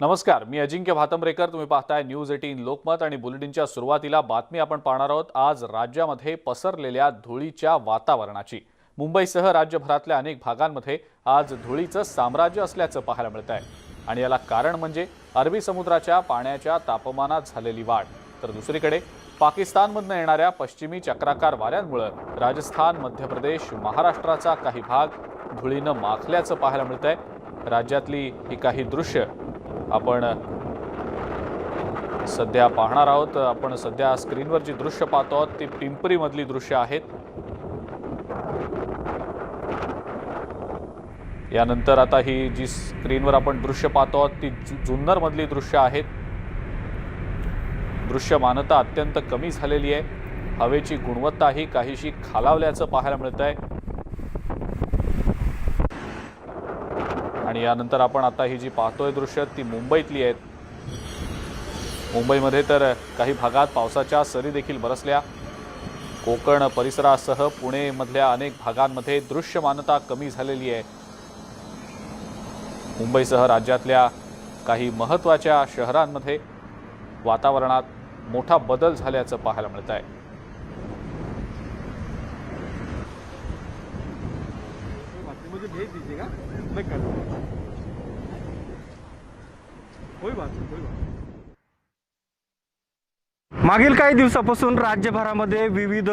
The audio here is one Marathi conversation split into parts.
नमस्कार, मी अजिंक्य भातंब्रेकर। तुम्ही पाहताय न्यूज 18 लोकमत आणि बुलेटिनच्या सुरुवातीला बातमी आपण पाहणार आहोत आज राज्यामध्ये पसरलेल्या धुळीच्या वातावरणाची। मुंबईसह राज्यभरातल्या अनेक भागांमध्ये आज धुळीचं साम्राज्य असल्याचं पाहायला मिळत आहे आणि याला कारण म्हणजे अरबी समुद्राच्या पाण्याच्या तापमानात झालेली वाढ। तर दुसरीकडे पाकिस्तानमधून येणाऱ्या पश्चिमी चक्राकार वाऱ्यांमुळे राजस्थान, मध्य प्रदेश, महाराष्ट्राचा काही भाग धुळीनं माखल्याचं पाहायला मिळत आहे। राज्यातली ही काही दृश्य आपण सध्या पाहणार आहोत। आपण सध्या स्क्रीनवर जी दृश्य पाहतो आहोत ती पिंपरी मधली दृश्य आहेत। यानंतर आता ही जी स्क्रीनवर आपण दृश्य पाहतो आहोत ती जुन्नर मधली दृश्य आहेत। दृश्यमानता अत्यंत कमी झालेली आहे, हवेची गुणवत्ताही काहीशी खालावल्याचं पाहायला मिळत आहे। आणि यानंतर आपण आता ही जी पाहतोय दृश्य ती मुंबईतली आहेत। मुंबईमध्ये तर काही भागात पावसाच्या सरी देखील बरसल्या। कोकण परिसरासह पुणे मधल्या अनेक भागांमध्ये दृश्यमानता कमी झालेली आहे। मुंबईसह राज्यातल्या काही महत्त्वाच्या शहरांमध्ये वातावरणात मोठा बदल झाल्याचं पाहायला मिळत आहे। मुझे भेज दीजिएगा, मैं कर दूंगा। कोई बात नहीं। मागील काही दिवसापासून राज्यभरामध्ये विविध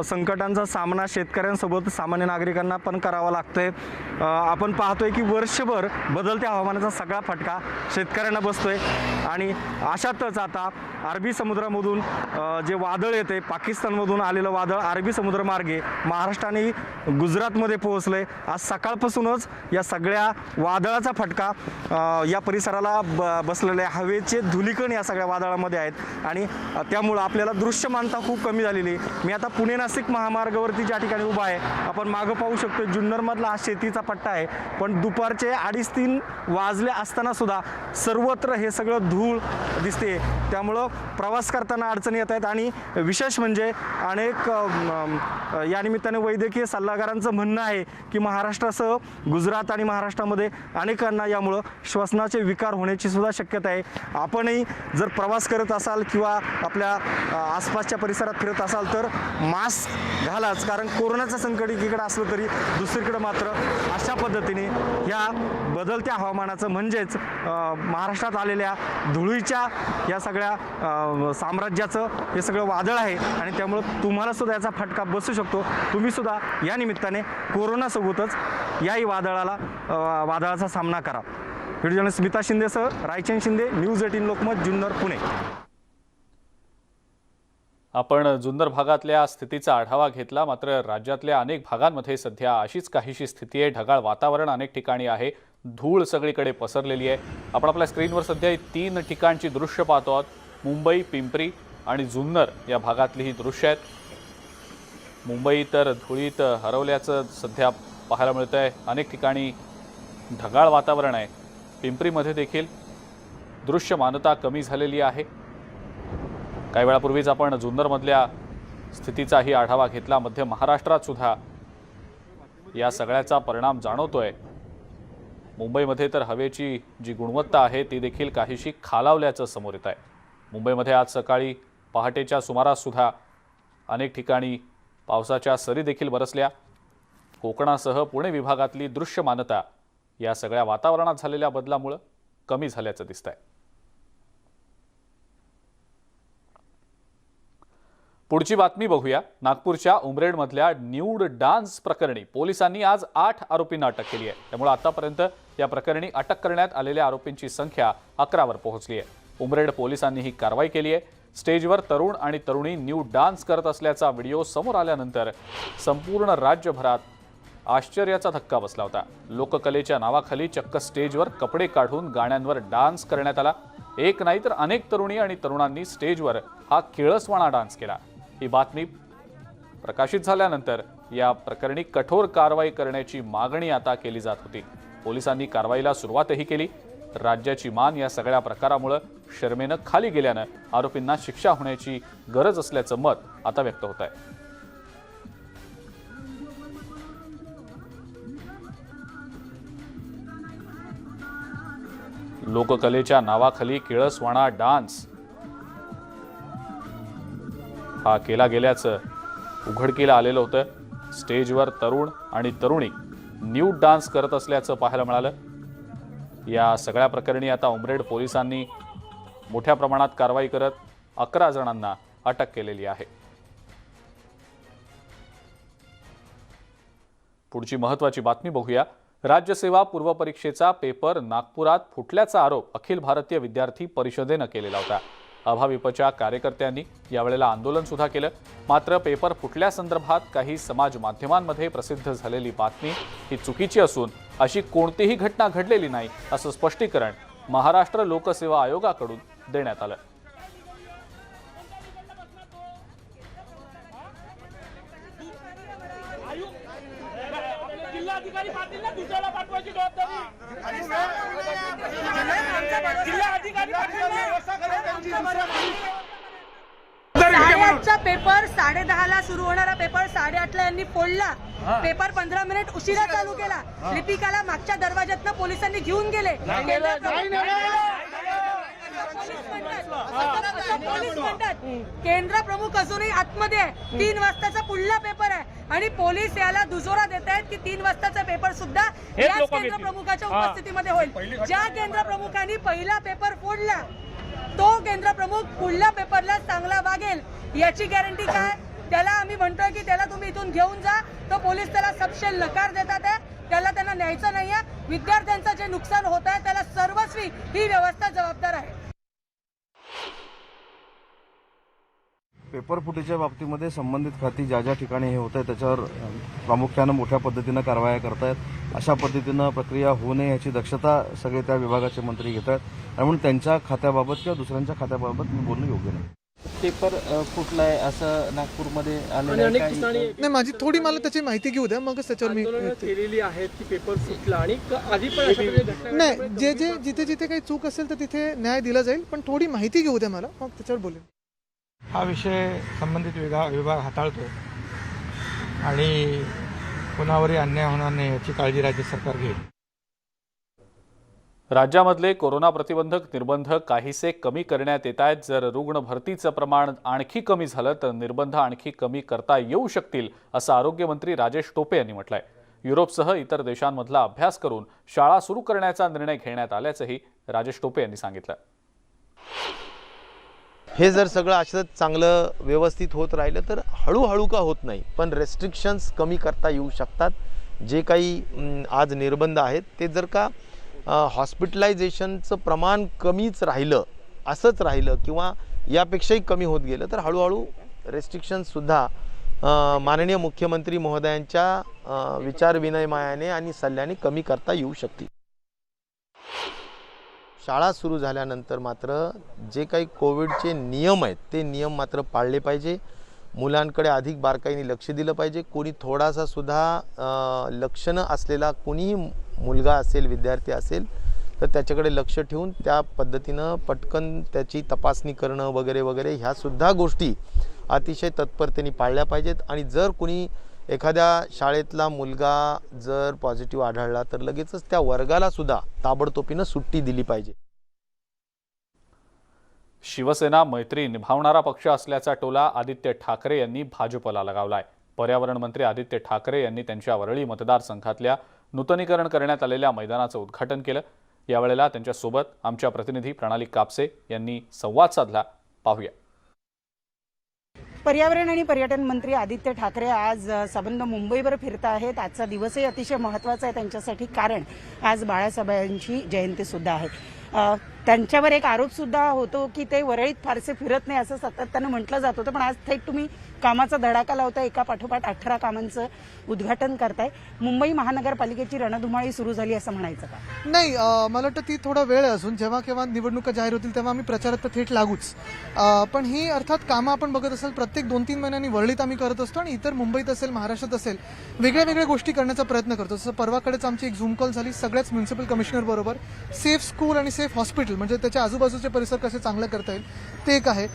संकटांचा सामना शेतकऱ्यांसोबत सामान्य नागरिकांना पण करावा लागतोय। आपण पाहतोय की वर्षभर बदलत्या हवामानाचा सगळा फटका शेतकऱ्यांना बसतोय आणि अशातच आता अरबी समुद्रामधून जे वादळ येते, पाकिस्तानमधून आलेलं वादळ अरबी समुद्रमार्गे महाराष्ट्र आणि गुजरातमध्ये पोहोचलंय। आज सकाळपासूनच या सगळ्या वादळाचा फटका या परिसराला बसलेले हवेचे धुलीकण या सगळ्या वादळामध्ये आहेत आणि त्यामुळे आपल्याला दृश्यमानता खूप कमी झालेली। मी आता पुणे नाशिक महामार्गावरती ज्या ठिकाणी उभा आहे, आपण मागे पाहू शकतो जुन्नरमधला हा शेतीचा पट्टा आहे, पण दुपारचे 2:30-3 वाजले असताना सुद्धा सर्वत्र हे सगळं धूळ दिसते। त्यामुळे प्रवास करताना अडचणी येत आहेत आणि विशेष म्हणजे अनेक या निमित्ताने वैद्यकीय सल्लागारांचं म्हणणं आहे की महाराष्ट्रासह गुजरात आणि महाराष्ट्रामध्ये अनेकांना यामुळे श्वसनाचे विकार होण्याची सुद्धा शक्यता आहे। आपणही जर प्रवास करत असाल किंवा आपल्या आसपासच्या परिसरात फिरत असाल तर मास्क घालाच, कारण कोरोनाचं संकट एकीकडे असलं तरी दुसरीकडे मात्र अशा पद्धतीने या बदलत्या हवामानाचं म्हणजेच महाराष्ट्रात आलेल्या धुळीच्या या सगळ्या साम्राज्याचं हे सगळं वादळ आहे आणि त्यामुळे तुम्हाला सुद्धा याचा फटका बसू शकतो। तुम्ही सुद्धा या निमित्ताने कोरोनासोबतच याही वादळाचा सामना करा। व्हिडिओ जर्नलिस्ट स्मिता शिंदेसह रायचंद शिंदे, न्यूज 18 लोकमत, जुन्नर, पुणे। आपण जुन्नर भागातल्या स्थितीचा आढावा घेतला, मात्र राज्यातल्या अनेक भागांमध्ये सध्या अशीच काहीशी स्थिती आहे। ढगाळ वातावरण अनेक ठिकाणी आहे, धूळ सगळीकडे पसरलेली आहे। आपण आपल्या स्क्रीनवर सध्या 3 ठिकाणची दृश्य पाहतो आहोत। मुंबई, पिंपरी आणि जुन्नर या भागातली ही दृश्य आहेत। मुंबई तर धुळीत हरवल्याचं सध्या पाहायला मिळत आहे। अनेक ठिकाणी ढगाळ वातावरण आहे। पिंपरीमध्ये देखील दृश्यमानता कमी झालेली आहे। काही वेळापूर्वीच आपण जुन्नरमधल्या स्थितीचाही आढावा घेतला। मध्य महाराष्ट्रात सुद्धा या सगळ्याचा परिणाम जाणवतोय। मुंबईमध्ये तर हवेची जी गुणवत्ता आहे ती देखील काहीशी खालावल्याचं समोर येत आहे। मुंबईमध्ये आज सकाळी पहाटेच्या सुमारास सुद्धा अनेक ठिकाणी पावसाच्या सरी देखील बरसल्या। कोकणासह पुणे विभागातली दृश्यमानता या सगळ्या वातावरणात झालेल्या बदलामुळे कमी झाल्याचं दिसतंय। पुढची बातमी बघूया। नागपूरच्या उमरेडमधल्या न्यूड डान्स प्रकरणी पोलिसांनी आज 8 आरोपींना अटक केली आहे। त्यामुळे आतापर्यंत या प्रकरणी अटक करण्यात आलेल्या आरोपींची संख्या 11 वर पोहोचली आहे। उमरेड पोलिसांनी ही कारवाई केली आहे। स्टेजवर तरुण आणि तरुणी न्यूड डान्स करत असल्याचा व्हिडिओ समोर आल्यानंतर संपूर्ण राज्यभरात आश्चर्याचा धक्का बसला होता। लोककलेच्या नावाखाली चक्क स्टेजवर कपडे काढून गाण्यांवर डान्स करण्यात आला। एक नाही तर अनेक तरुणी आणि तरुणांनी स्टेजवर हा किळसवाणा डान्स केला। ही बातमी प्रकाशित झाल्यानंतर या प्रकरणी कठोर कारवाई करण्याची मागणी आता केली जात होती। पोलिसांनी कारवाईला सुरुवातही केली। राज्याची मान या सगळ्या प्रकारामुळे शर्मेनं खाली गेल्यानं आरोपींना शिक्षा होण्याची गरज असल्याचं मत आता व्यक्त होत आहे। लोककलेच्या नावाखाली किळसवाणा डान्स हा केला गेल्याचं उघडकीला आलेलं होतं। स्टेजवर तरुण आणि तरुणी न्यूड डान्स करत असल्याचं पाहायला मिळालं। या सगळ्या प्रकरणी आता उमरेड पोलिसांनी मोठ्या प्रमाणात कारवाई करत 11 जणांना अटक केलेली आहे। पुढची महत्त्वाची बातमी बघूया। राज्यसेवा पूर्व परीक्षेचा पेपर नागपुरात फुटल्याचा आरोप अखिल भारतीय विद्यार्थी परिषदेनं केलेला होता। अभाविपच्या कार्यकर्त्यांनी यावेळेला आंदोलन सुद्धा केलं। मात्र पेपर फुटल्यासंदर्भात काही समाज माध्यमांमध्ये प्रसिद्ध झालेली बातमी ही चुकीची असून अशी कोणतीही घटना घडलेली नाही असं स्पष्टीकरण महाराष्ट्र लोकसेवा आयोगाकडून देण्यात आलं। जिल्हाधिकारी पाटीलला दुसऱ्याला पाठवायची जबाबदारी जिल्हाधिकारी साडेआठचा पेपर 10:30ला सुरू होणारा पेपर 8:30ला यांनी फोडला। पेपर 15 मिनिट उशिरा चालू केला। लिपिकाला मागच्या दरवाज्यातनं पोलिसांनी घेऊन गेले। पोलीस म्हणतात केंद्र प्रमुख अजूनही आतमध्ये आहे। 3 वाजताचा पुढला पेपर आहे आणि पोलीस याला दुजोरा देत आहेत की 3 वाजताचा पेपर सुद्धा याच केंद्र प्रमुखाच्या उपस्थितीमध्ये होईल। ज्या केंद्र प्रमुखांनी पहिला पेपर फोडला तो केंद्र प्रमुख पुढल्या पेपरला चांगला वागेल याची गॅरंटी काय? त्याला आम्ही म्हणतोय की त्याला तुम्ही इथून घेऊन जा। तो पोलीस त्याला सबशेल नकार देतात आहे। त्याला त्यांना न्यायचं नाहीये। विद्यार्थ्यांचं जे नुकसान होत आहे त्याला सर्वस्वी ही व्यवस्था जबाबदार आहे। पेपर फुटीच्या बाबतीमध्ये संबंधित खाती ज्या ज्या ठिकाणी हे होत आहे त्याच्यावर प्रामुख्यानं मोठ्या पद्धतीनं कारवाया करतायत। अशा पद्धतीनं प्रक्रिया होऊ नये याची दक्षता सगळे त्या विभागाचे मंत्री घेत आहेत आणि म्हणून त्यांच्या खात्याबाबत किंवा दुसऱ्यांच्या खात्याबाबत मी बोलणं योग्य नाही। पेपर फुटलाय असं नागपूरमध्ये आलेलं नाही, माझी थोडी मला त्याची माहिती घेऊ द्या मगच त्याच्यावर मी केलेली आहेत की पेपर फुटला आणि आधी पण अशा घटना नाही जे जे जिथे जिथे काही चूक असेल तर तिथे न्याय दिला जाईल, पण थोडी माहिती घेऊ द्या मला, मग त्याच्यावर बोलेन। हा विषय संबंधित विभाग हाताळतो आणि कोणावरही अन्याय होणार नाही याची काळजी राज्य सरकार घेईल। राज्यामधले कोरोना प्रतिबंधक निर्बंध काहीसे कमी करण्यात येत आहेत। जर रुग्ण भरतीचं प्रमाण आणखी कमी झालं तर निर्बंध आणखी कमी करता येऊ शकतील असं आरोग्यमंत्री राजेश टोपे यांनी म्हटलंय। युरोपसह इतर देशांमधला अभ्यास करून शाळा सुरू करण्याचा निर्णय घेण्यात आल्याचंही राजेश टोपे यांनी सांगितलं। हे जर सगळं असं चांगलं व्यवस्थित होत राहिलं तर हळूहळू का होत नाही, पण रेस्ट्रिक्शन्स कमी करता येऊ शकतात। जे काही आज निर्बंध आहेत ते जर का हॉस्पिटलायझेशनचं प्रमाण कमीच राहिलं, असंच राहिलं किंवा यापेक्षाही कमी होत गेलं तर हळूहळू रेस्ट्रिक्शन्ससुद्धा माननीय मुख्यमंत्री महोदयांच्या विचारविनिमयाने आणि सल्ल्याने कमी करता येऊ शकतील। शाळा सुरू झाल्यानंतर मात्र जे काही कोविडचे नियम आहेत ते नियम मात्र पाळले पाहिजे। मुलांकडे अधिक बारकाईने लक्ष दिलं पाहिजे। कोणी थोडासा सुद्धा लक्षणं असलेला कोणीही मुलगा असेल, विद्यार्थी असेल तर त्याच्याकडे लक्ष ठेवून त्या पद्धतीनं पटकन त्याची तपासणी करणं वगैरे वगैरे ह्या सुद्धा गोष्टी अतिशय तत्परतेने पाळल्या पाहिजेत। आणि जर कोणी एखाद्या शाळेतला मुलगा जर पॉझिटिव्ह आढळला तर लगेचच त्या वर्गाला सुद्धा ताबडतोबीनं सुट्टी दिली पाहिजे। शिवसेना मैत्री निभावणारा पक्ष असल्याचा टोला आदित्य ठाकरे यांनी भाजपला लगावलाय। पर्यावरण मंत्री आदित्य ठाकरे यांनी त्यांच्या वरळी मतदारसंघातल्या नूतनीकरण करण्यात आलेल्या मैदानाचं उद्घाटन केलं। यावेळेला त्यांच्यासोबत आमच्या प्रतिनिधी प्रणाली कापसे यांनी संवाद साधला। पाहूया। पर्यावरण आणि पर्यटन मंत्री आदित्य ठाकरे आज संबंध मुंबईवर फिरत आहेत। आजचा दिवसही अतिशय महत्त्वाचा आहे त्यांच्यासाठी, कारण आज बाळासाहेबांची जयंती सुद्धा आहे। त्यांच्यावर एक आरोप सुद्धा होतो की ते वरळीत फारसे फिरत नाही असं सातत्यानं म्हटलं जात होतं, पण आज थेट तुम्ही कामाचा धडाका लावताय, एका पाठोपाठ 18 कामांचं उद्घाटन करताय। मुंबई महानगरपालिकेची रणधुमाळी सुरू झाली असं म्हणायचं का? नाही, मला वाटतं ती थोडा वेळ आहे अजून। जेव्हा केव्हा निवडणुका जाहीर होतील तेव्हा आम्ही प्रचारात तर थेट लागूच, पण ही अर्थात कामं आपण बघत असाल प्रत्येक 2-3 महिन्यांनी वरळीत आम्ही करत असतो आणि इतर मुंबईत असेल, महाराष्ट्रात असेल, वेगळ्या वेगळ्या गोष्टी करण्याचा प्रयत्न करतो। जसं परवाकडेच आमची एक झूम कॉल झाली सगळ्याच म्युन्सिपल कमिशनर बरोबर, सेफ स्कूल आणि सेफ हॉस्पिटल म्हणजे त्याच्या आजूबाजूचे परिसर कसे चांगले करता येईल ते एक आहे।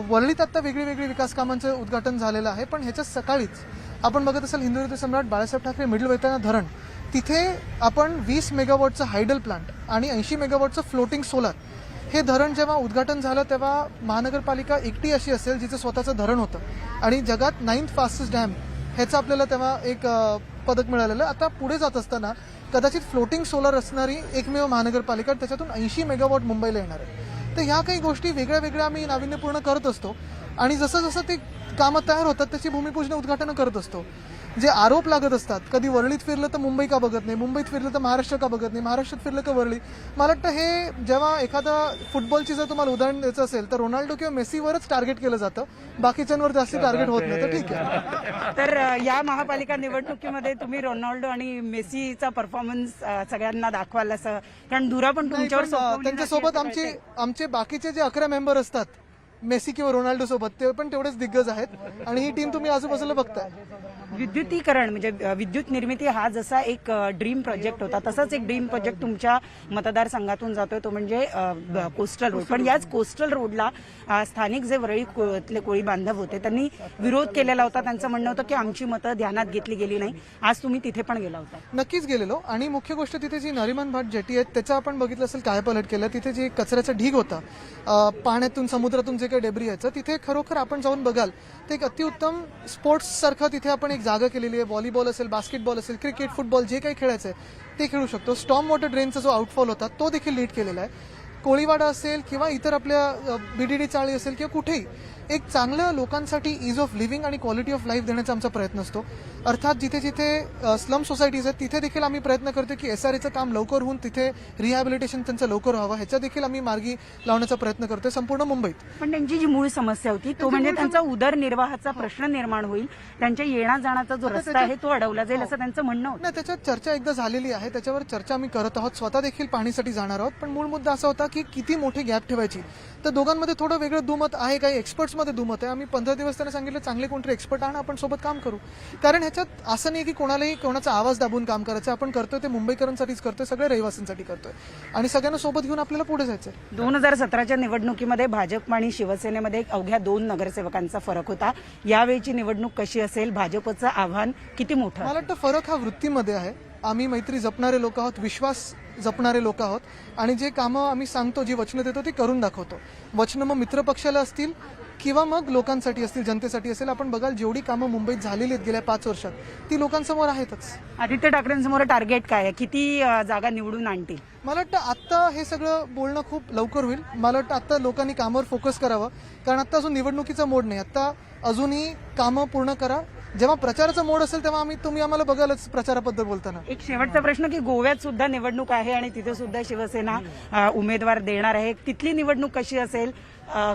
वरळीत आता वेगळी वेगळी विकास कामांचं उद्घाटन झालेलं आहे, पण ह्याच्या सकाळीच आपण बघत असाल हिंदुहृदय सम्राट बाळासाहेब ठाकरे मिडल वेताना धरण तिथे आपण 20 मेगावॉटचं हायडल प्लांट आणि 80 मेगावॉटचं फ्लोटिंग सोलार हे धरण जेव्हा उद्घाटन झालं तेव्हा महानगरपालिका एकटी अशी असेल जिचं स्वतःचं धरण होतं आणि जगात 9th फास्टेस्ट डॅम ह्याचं आपल्याला तेव्हा एक पदक मिळालेलं. आता पुढे जात असताना कदाचित फ्लोटिंग सोलर असणारी एकमेव महानगरपालिका, त्याच्यातून 80 मेगावॉट मुंबईला येणार आहे. तर ह्या काही गोष्टी वेगळ्या वेगळ्या आम्ही नाविन्यपूर्ण करत असतो आणि जसं जसं ते कामं तयार होतात त्याची भूमिपूजन उद्घाटनं करत असतो. जे आरोप लागत असतात, कधी वरळीत फिरलं तर मुंबई का बघत नाही, मुंबईत फिरलं तर महाराष्ट्र का बघत नाही, महाराष्ट्रात फिरलं का वरळी. मला वाटतं हे जेव्हा एखादा फुटबॉलची जर तुम्हाला उदाहरण द्यायचं असेल तर रोनाल्डो किंवा मेसीवरच टार्गेट केलं जातं, बाकीच्यांवर जास्त टार्गेट होत नाही. तर ठीक आहे. तर या महापालिका निवडणुकीमध्ये तुम्ही रोनाल्डो आणि मेसीचा परफॉर्मन्स सगळ्यांना दाखवाल असं, कारण धुरा पण नाही, तुमच्यावर पण, सोपवली त्यांच्यासोबत नाही असं आमचे बाकीचे जे 11 मेंबर असतात मेसी किंवा रोनाल्डो सोबत, ते पण तेवढेच दिग्गज आहेत आणि ही टीम तुम्ही आजूबाजूला बघताय. विद्युतीकरण म्हणजे विद्युत निर्मिती हा जसा एक ड्रीम प्रोजेक्ट होता तसाच एक ड्रीम प्रोजेक्ट तुमच्या मतदारसंघातून जातोय, तो म्हणजे कोस्टल रोड. पण याच कोस्टल रोडला स्थानिक जे वरळीतले कोळी बांधव होते त्यांनी विरोध केलेला होता. त्यांचं म्हणणं होतं की आमची मतं ध्यानात घेतली गेली नाही. आज तुम्ही तिथे पण गेला होता. नक्कीच गेलेलो आणि मुख्य गोष्ट तिथे जी नरिमन घाट जेटी आहे त्याचं आपण बघितलं असेल कायापालट केलं. तिथे जे कचऱ्याचा ढीग होता, पाण्यातून समुद्रातून जे काही डेब्री यायचं, तिथे खरोखर आपण जाऊन बघाल ते एक अतिउत्तम स्पोर्ट्स सारखं तिथे आपण एक जागा केलेली आहे. व्हॉलीबॉल असेल, बास्केटबॉल असेल, क्रिकेट, फुटबॉल जे काही खेळायचं आहे ते खेळू शकतो. स्टॉर्म वॉटर ड्रेनचा जो आउटफॉल होता तो देखील लीड केलेला आहे. कोळीवाडा असेल किंवा इतर आपल्या बीडीडी चाळी असेल किंवा कुठेही एक चांगलं लोकांसाठी इज ऑफ लिव्हिंग आणि क्वालिटी ऑफ लाईफ देण्याचा आमचा प्रयत्न असतो. अर्थात जिथे जिथे स्लम सोसायटीज आहेत तिथे देखील आम्ही प्रयत्न करतो की SRAचं काम लवकर होऊन तिथे रिहॅबिलिटेशन त्यांचं लवकर व्हावं, ह्याच्या देखील आम्ही मार्गी लावण्याचा प्रयत्न करतोय संपूर्ण मुंबईत. पण त्यांची जी मूळ समस्या होती तो म्हणजे त्यांचा उदरनिर्वाहाचा प्रश्न निर्माण होईल, त्यांच्या येण्या जाण्याचा जो रस्ता आहे तो अडवला जाईल असं त्यांचं म्हणणं होतं. नाही, त्याच्यावर चर्चा एकदा झालेली आहे, त्याच्यावर चर्चा आम्ही करत आहोत. स्वतः देखील पाहणीसाठी जाणार आहोत. पण मूळ मुद्दा असा होता की किती मोठी गॅप ठेवायची. तर दोघांमध्ये थोडं वेगळं दुमत आहे, काही एक्सपर्ट्समध्ये दुमत आहे. आम्ही 15 दिवस त्यांना सांगितलं चांगले कोणतरी एक्सपर्ट आणा, आपण सोबत काम करू. कारण ह्याच्यात असं नाही की कोणालाही कोणाचा आवाज दाबून काम करायचं. आपण करतोय ते मुंबईकरांसाठीच करतोय, सगळ्या रहिवासींसाठी करतोय आणि सगळ्यांना सोबत घेऊन आपल्याला पुढे जायचंय. 2017च्या निवडणुकीमध्ये भाजप आणि शिवसेनेमध्ये अवघ्या 2 नगरसेवकांचा फरक होता. यावेळीची निवडणूक कशी असेल? भाजपचं आव्हान किती मोठं? मला वाटतं फरक हा वृत्तीमध्ये आहे. आम्ही मैत्री जपणारे लोक आहोत, विश्वास जपणारे लोक आहोत आणि जे कामं आम्ही सांगतो, जी वचनं देतो ती करून दाखवतो. वचनं मग मित्रपक्षाला असतील किंवा मग लोकांसाठी असतील, जनतेसाठी असेल. आपण बघाल जेवढी कामं मुंबईत झालेली आहेत गेल्या 5 वर्षात ती लोकांसमोर आहेतच. आदित्य ठाकरेंसमोर टार्गेट काय आहे? किती जागा निवडून आणतील? मला वाटतं आत्ता हे सगळं बोलणं खूप लवकर होईल. मला वाटतं आत्ता लोकांनी कामावर फोकस करावं, कारण आत्ता अजून निवडणुकीचा मोड नाही. आत्ता अजूनही कामं पूर्ण करा. जेव्हा प्रचाराचा मोड असेल तेव्हा तुम्ही आम्हाला बघालच प्रचाराबद्दल बोलताना. एक शेवटचा प्रश्न की गोव्यात सुद्धा निवडणूक आहे आणि तिथे सुद्धा शिवसेना उमेदवार देणार आहे. तिथली निवडणूक कशी असेल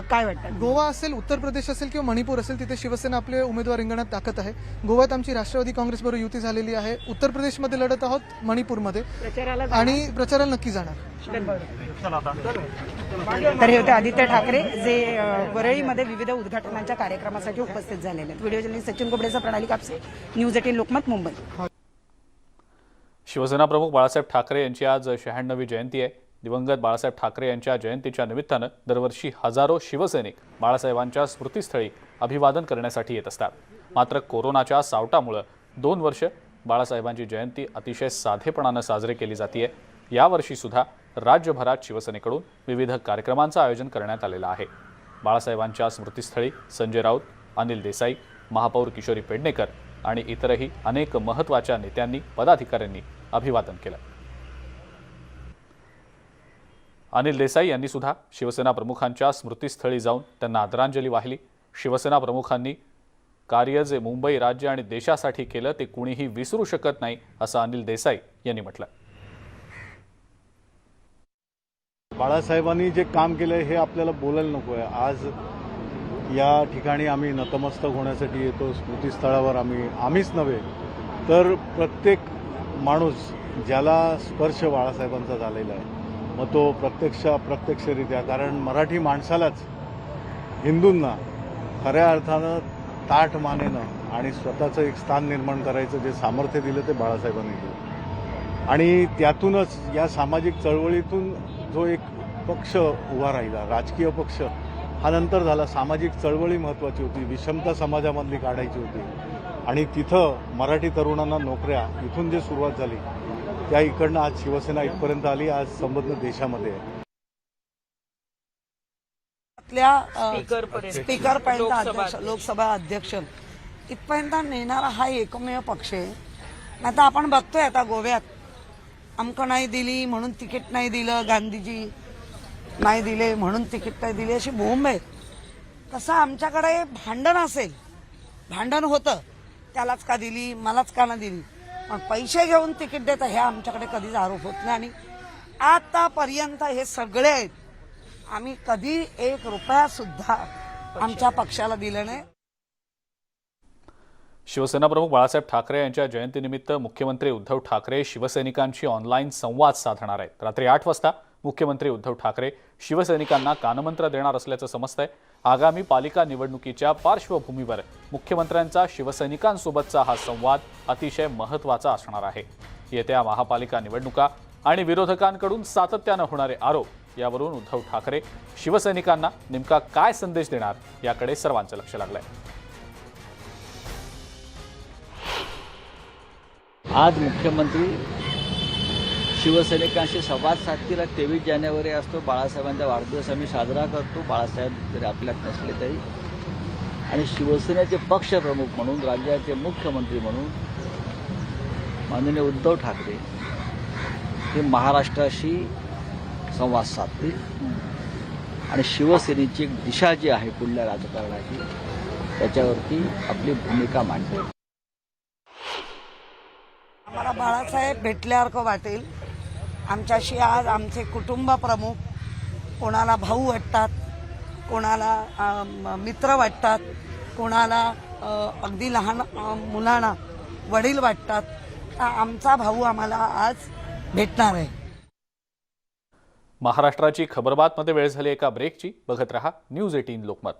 काय वाटतं? गोवा असेल, उत्तर प्रदेश असेल किंवा मणिपूर असेल, तिथे शिवसेना आपले उमेदवार रिंगणात टाकत आहे. गोव्यात आमची राष्ट्रवादी काँग्रेसबरोबर युती झालेली आहे. उत्तर प्रदेशमध्ये लढत आहोत, मणिपूरमध्ये आणि प्रचाराला नक्की जाणार. तर हे होते आदित्य ठाकरे जे वरळीमध्ये विविध उद्घाटनाच्या कार्यक्रमासाठी उपस्थित झालेले आहेत. व्हिडिओ जर्नलिस्ट सचिन कोबडेचा, प्रणाली कापसे, न्यूज 18 लोकमत, मुंबई. शिवसेना प्रमुख बाळासाहेब ठाकरे यांची आज 96वी जयंती आहे. दिवंगत बाळासाहेब ठाकरे यांच्या जयंतीच्या निमित्तानं दरवर्षी हजारो शिवसैनिक बाळासाहेबांच्या स्मृतीस्थळी अभिवादन करण्यासाठी येत असतात. मात्र कोरोनाच्या सावटामुळे 2 वर्ष बाळासाहेबांची जयंती अतिशय साधेपणानं साजरी केली जाते. यावर्षी सुद्धा राज्यभरात शिवसेनेकडून विविध कार्यक्रमांचं आयोजन करण्यात आलेलं आहे. बाळासाहेबांच्या स्मृतीस्थळी संजय राऊत, अनिल देसाई, महापौर किशोरी पेडणेकर आणि इतरही अनेक महत्त्वाच्या नेत्यांनी, पदाधिकाऱ्यांनी अभिवादन केलं. अनिल देसाई यांनी सुद्धा शिवसेना प्रमुखांच्या स्मृतीस्थळी जाऊन त्यांना आदरांजली वाहिली. शिवसेना प्रमुखांनी कार्य जे मुंबई राज्य आणि देशासाठी केलं ते कुणीही विसरू शकत नाही, असं अनिल देसाई यांनी म्हटलं. बाळासाहेबांनी जे काम केलं हे आपल्याला बोलायला नको आहे. आज या ठिकाणी आम्ही नतमस्तक होण्यासाठी येतो. स्मृतीस्थळावर आम्हीच नव्हे तर प्रत्येक माणूस ज्याला स्पर्श बाळासाहेबांचा झालेला आहे, मग तो प्रत्यक्षरित्या, कारण मराठी माणसालाच, हिंदूंना खऱ्या अर्थानं ताठ मानेनं आणि स्वतःचं एक स्थान निर्माण करायचं जे सामर्थ्य दिलं ते बाळासाहेबांनी दिलं. आणि त्यातूनच या सामाजिक चळवळीतून जो एक पक्ष उभा राहिला, राजकीय पक्ष हा नंतर झाला. सामाजिक चळवळी महत्त्वाची होती, विषमता समाजामधली काढायची होती आणि तिथं मराठी तरुणांना नोकऱ्या, इथून जे सुरुवात झाली त्या इकडनं आज शिवसेना इथपर्यंत आली, आज संबंध देशामध्ये आहे. स्पीकर पर्यंत अध्यक्ष, लोकसभा अध्यक्ष इथपर्यंत नेणारा हा एकमेव पक्ष आहे. आता आपण बघतोय आता गोव्यात आमकं नाही दिली म्हणून तिकीट नाही दिलं, गांधीजी नाही दिले म्हणून तिकीट नाही दिली, अशी बोंब आहे. तसं आमच्याकडे भांडण असेल, भांडण होतं, त्यालाच का दिली, मलाच का नाही दिली, पण पैसे घेऊन तिकीट देतं हे आमच्याकडे कधीच आरोप होत नाही. आणि आतापर्यंत हे सगळे आहेत, आम्ही कधी 1 रुपया सुद्धा आमच्या पक्षाला दिलं नाही. शिवसेना प्रमुख बाळासाहेब ठाकरे यांच्या जयंतीनिमित्त मुख्यमंत्री उद्धव ठाकरे शिवसैनिकांशी ऑनलाईन संवाद साधणार आहेत. रात्री 8 वाजता मुख्यमंत्री उद्धव ठाकरे शिवसैनिकांना कानमंत्र देणार असल्याचं समजतंय. आगामी पालिका निवडणुकीच्या पार्श्वभूमीवर मुख्यमंत्र्यांचा शिवसैनिकांसोबतचा हा संवाद अतिशय महत्त्वाचा असणार आहे. येत्या महापालिका निवडणुका आणि विरोधकांकडून सातत्यानं होणारे आरोप यावरून उद्धव ठाकरे शिवसैनिकांना नेमका काय संदेश देणार याकडे सर्वांचं लक्ष लागलंय. आज मुख्यमंत्री शिवसैनिकांशी संवाद साधतील. 23 जानेवारी असतो, बाळासाहेबांचा वाढदिवस आम्ही साजरा करतो. बाळासाहेब जरी आपल्यात नसले तरी, आणि शिवसेनेचे पक्षप्रमुख म्हणून, राज्याचे मुख्यमंत्री म्हणून माननीय उद्धव ठाकरे हे महाराष्ट्राशी संवाद साधतील आणि शिवसेनेची एक दिशा जी आहे पुढल्या राजकारणाची त्याच्यावरती आपली भूमिका मांडतील. आम्हाला बाळासाहेब भेटल्यासारखं वाटेल. आमच्याशी आज आमचे कुटुंब प्रमुख, कोणाला भाऊ वाटतात, कोणाला मित्र वाटतात, कोणाला अगदी लहान मुलांना वडील वाटतात. आमचा भाऊ आम्हाला आज भेटणार आहे. महाराष्ट्राची खबरबातमध्ये वेळ झाली एका ब्रेकची. बघत रहा न्यूज 18 लोकमत.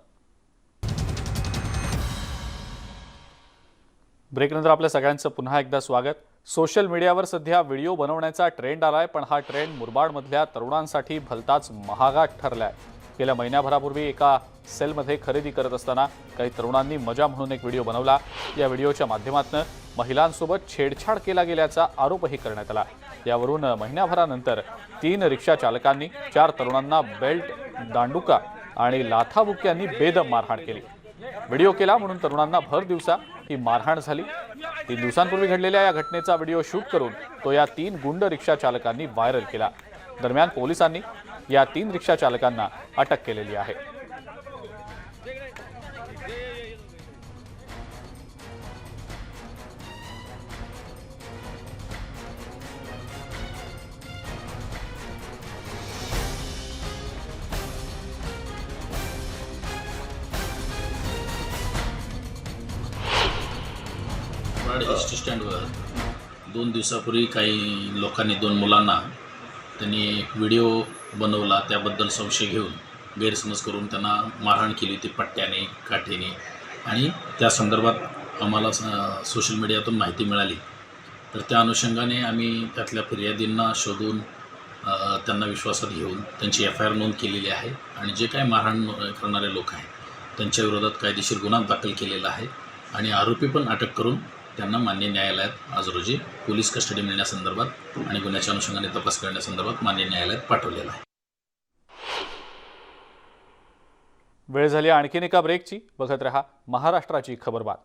ब्रेकनंतर आपल्या सगळ्यांचं पुन्हा एकदा स्वागत. सोशल मीडियावर सध्या व्हिडिओ बनवण्याचा ट्रेंड आलाय, पण हा ट्रेंड मुरबाडमधल्या तरुणांसाठी भलताच महागात ठरलाय. गेल्या महिन्याभरापूर्वी एका सेलमध्ये खरेदी करत असताना काही तरुणांनी मजा म्हणून एक व्हिडिओ बनवला. या व्हिडिओच्या माध्यमातून महिलांसोबत छेडछाड केला गेल्याचा आरोपही करण्यात आला. यावरून महिन्याभरानंतर 3 रिक्षा चालकांनी 4 तरुणांना बेल्ट, दांडुका आणि लाथाबुक्यांनी बेदम मारहाण केली. व्हिडिओ केला म्हणून तरुणांना भर दिवसा ही मारहाण झाली. 3 दिवसांपूर्वी घडलेल्या या घटनेचा व्हिडिओ शूट करून तो या 3 गुंड रिक्षा चालकांनी व्हायरल केला. दरम्यान पोलिसांनी या 3 रिक्षा चालकांना अटक केलेली आहे. एस टी स्टँडवर 2 दिवसापूर्वी काही लोकांनी 2 मुलांना त्यांनी व्हिडिओ बनवला, त्याबद्दल संशय घेऊन गैरसमज करून त्यांना मारहाण केली होती पट्ट्याने, काठीने. आणि त्या संदर्भात आम्हाला सोशल मीडियातून माहिती मिळाली, तर त्या अनुषंगाने आम्ही त्यातल्या फिर्यादींना शोधून त्यांना विश्वासात घेऊन त्यांची FIR नोंद केलेली आहे. आणि जे काही मारहाण करणारे लोक आहेत त्यांच्या विरोधात कायदेशीर गुन्हा दाखल केलेला आहे आणि आरोपी पण अटक करून त्यांना मान्य न्यायालयात आज रोजी पोलीस कस्टडी मिळण्यासंदर्भात आणि गुन्ह्याच्या अनुषंगाने तपास करण्यासंदर्भात मान्य न्यायालयात पाठवलेला आहे. वेळ झाली आणखीन एका ब्रेकची. बघत रहा महाराष्ट्राची खबरबात.